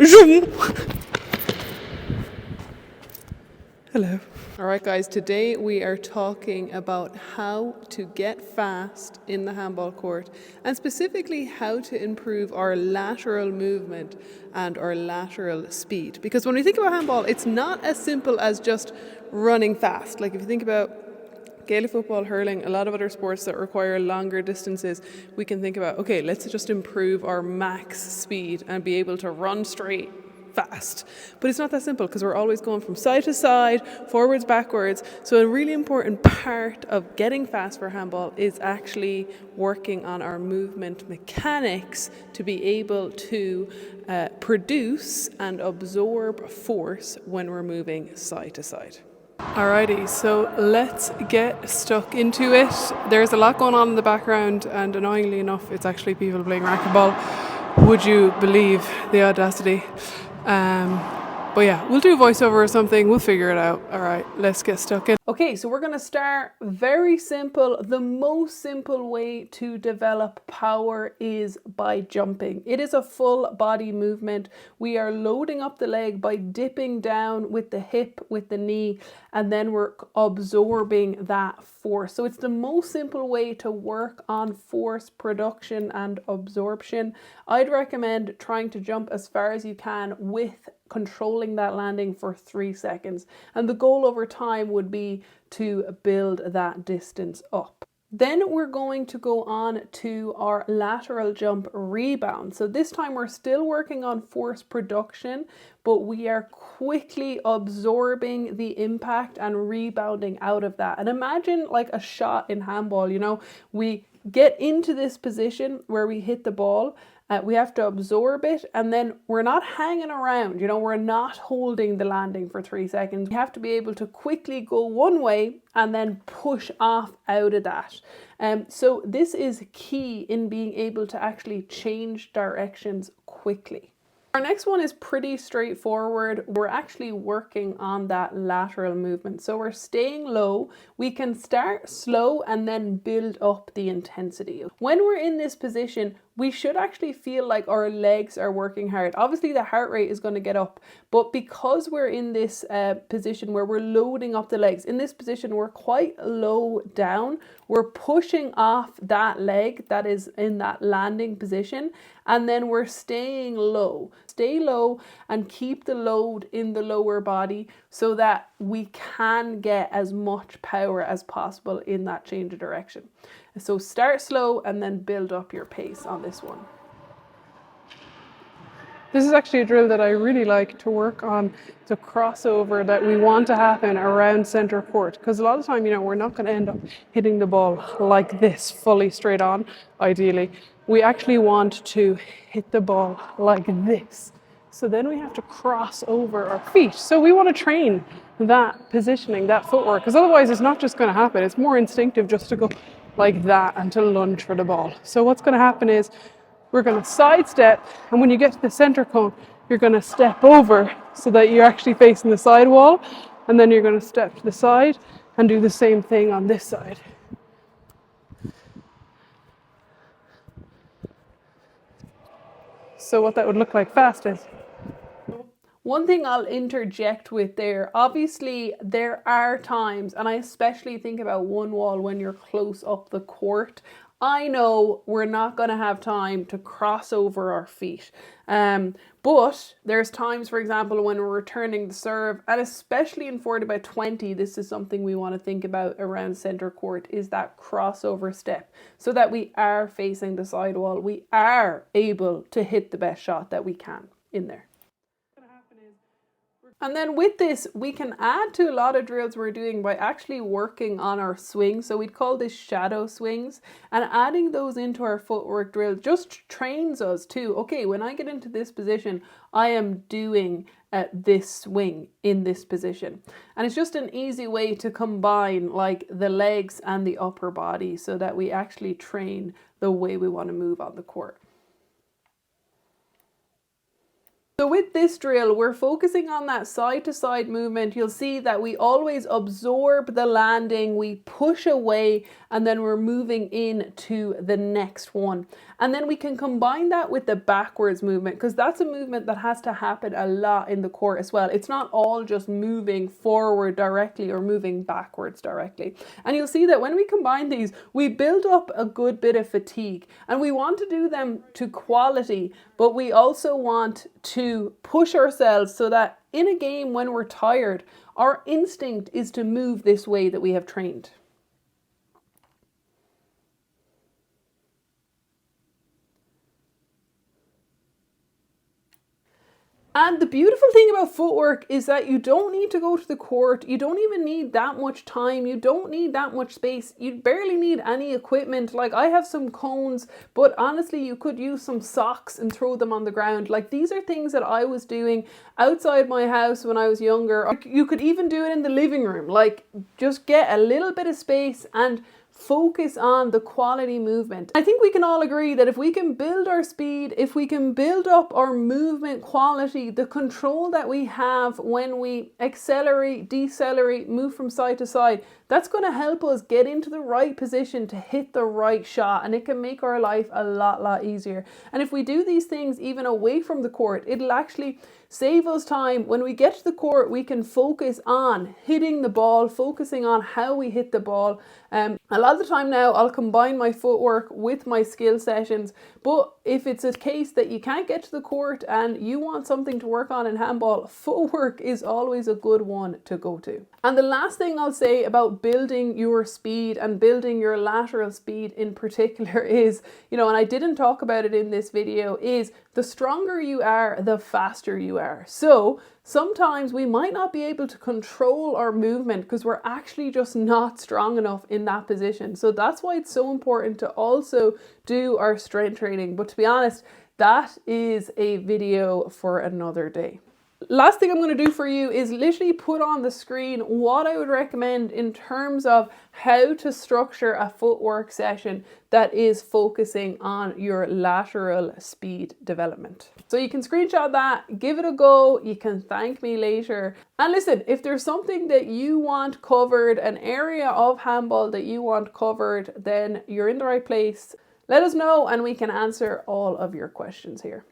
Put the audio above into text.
Zoom. Hello. All right, guys, today we are talking about how to get fast in the handball court, and specifically how to improve our lateral movement and our lateral speed. Because when we think about handball, it's not as simple as just running fast. Like if you think about Gaelic football, hurling, a lot of other sports that require longer distances, we can think about, okay, let's just improve our max speed and be able to run straight fast. But it's not that simple, because we're always going from side to side, forwards, backwards. So a really important part of getting fast for handball is actually working on our movement mechanics to be able to produce and absorb force when we're moving side to side. Alrighty, so let's get stuck into it. There's a lot going on in the background, and annoyingly enough, it's actually people playing racquetball. Would you believe the audacity? But yeah, we'll do a voiceover or something. We'll figure it out. All right, let's get stuck in. Okay, so we're going to start very simple. The most simple way to develop power is by jumping. It is a full body movement. We are loading up the leg by dipping down with the hip, with the knee, and then we're absorbing that force. So it's the most simple way to work on force production and absorption. I'd recommend trying to jump as far as you can with controlling that landing for 3 seconds. And the goal over time would be to build that distance up. Then we're going to go on to our lateral jump rebound. So this time we're still working on force production, but we are quickly absorbing the impact and rebounding out of that. And imagine like a shot in handball, you know, we get into this position where we hit the ball. We have to absorb it, and then we're not hanging around, you know, we're not holding the landing for 3 seconds. We have to be able to quickly go one way and then push off out of that. So this is key in being able to actually change directions quickly. Our next one is pretty straightforward. We're actually working on that lateral movement. So we're staying low. We can start slow and then build up the intensity. When we're in this position, we should actually feel like our legs are working hard. Obviously the heart rate is going to get up, but because we're in this position where we're loading up the legs, in this position we're quite low down, we're pushing off that leg that is in that landing position, and then we're staying low. Stay low and keep the load in the lower body so that we can get as much power as possible in that change of direction. So start slow and then build up your pace on this one. This is actually a drill that I really like to work on, the crossover that we want to happen around center court. Because a lot of the time, you know, we're not going to end up hitting the ball like this, fully straight on, ideally. We actually want to hit the ball like this. So then we have to cross over our feet. So we want to train that positioning, that footwork, because otherwise it's not just going to happen. It's more instinctive just to go like that and to lunge for the ball. So what's going to happen is we're going to sidestep, and when you get to the center cone, you're going to step over so that you're actually facing the side wall, and then you're going to step to the side and do the same thing on this side. So what that would look like fast is, one thing I'll interject with there, obviously there are times, and I especially think about one wall when you're close up the court, I know we're not going to have time to cross over our feet. But there's times, for example, when we're returning the serve, and especially in 40x20, this is something we want to think about around center court, is that crossover step, so that we are facing the sidewall. We are able to hit the best shot that we can in there. And then with this, we can add to a lot of drills we're doing by actually working on our swing. So we'd call this shadow swings, and adding those into our footwork drill just trains us to, okay, when I get into this position, I am doing this swing in this position. And it's just an easy way to combine like the legs and the upper body so that we actually train the way we want to move on the court. So with this drill, we're focusing on that side to side movement. You'll see that we always absorb the landing, we push away, and then we're moving into the next one. And then we can combine that with the backwards movement, because that's a movement that has to happen a lot in the court as well. It's not all just moving forward directly or moving backwards directly. And you'll see that when we combine these, we build up a good bit of fatigue, and we want to do them to quality, but we also want to push ourselves so that in a game when we're tired, our instinct is to move this way that we have trained. And the beautiful thing about footwork is that you don't need to go to the court. You don't even need that much time. You don't need that much space. You barely need any equipment. Like, I have some cones, but honestly, you could use some socks and throw them on the ground. Like, these are things that I was doing outside my house when I was younger. You could even do it in the living room. Like, just get a little bit of space and focus on the quality movement. I think we can all agree that if we can build our speed, if we can build up our movement quality, the control that we have when we accelerate, decelerate, move from side to side, that's going to help us get into the right position to hit the right shot, and it can make our life a lot easier. And if we do these things even away from the court, it'll actually save us time. When we get to the court, we can focus on hitting the ball, focusing on how we hit the ball. A lot of the time now, I'll combine my footwork with my skill sessions, but if it's a case that you can't get to the court and you want something to work on in handball, footwork is always a good one to go to. And the last thing I'll say about building your speed and building your lateral speed in particular is, and I didn't talk about it in this video, is the stronger you are, the faster you are. So sometimes we might not be able to control our movement because we're actually just not strong enough in that position. So that's why it's so important to also do our strength training. But to be honest, that is a video for another day. Last thing I'm going to do for you is literally put on the screen what I would recommend in terms of how to structure a footwork session that is focusing on your lateral speed development. So you can screenshot that, give it a go, you can thank me later. And listen, if there's something that you want covered, an area of handball that you want covered, then you're in the right place. Let us know and we can answer all of your questions here.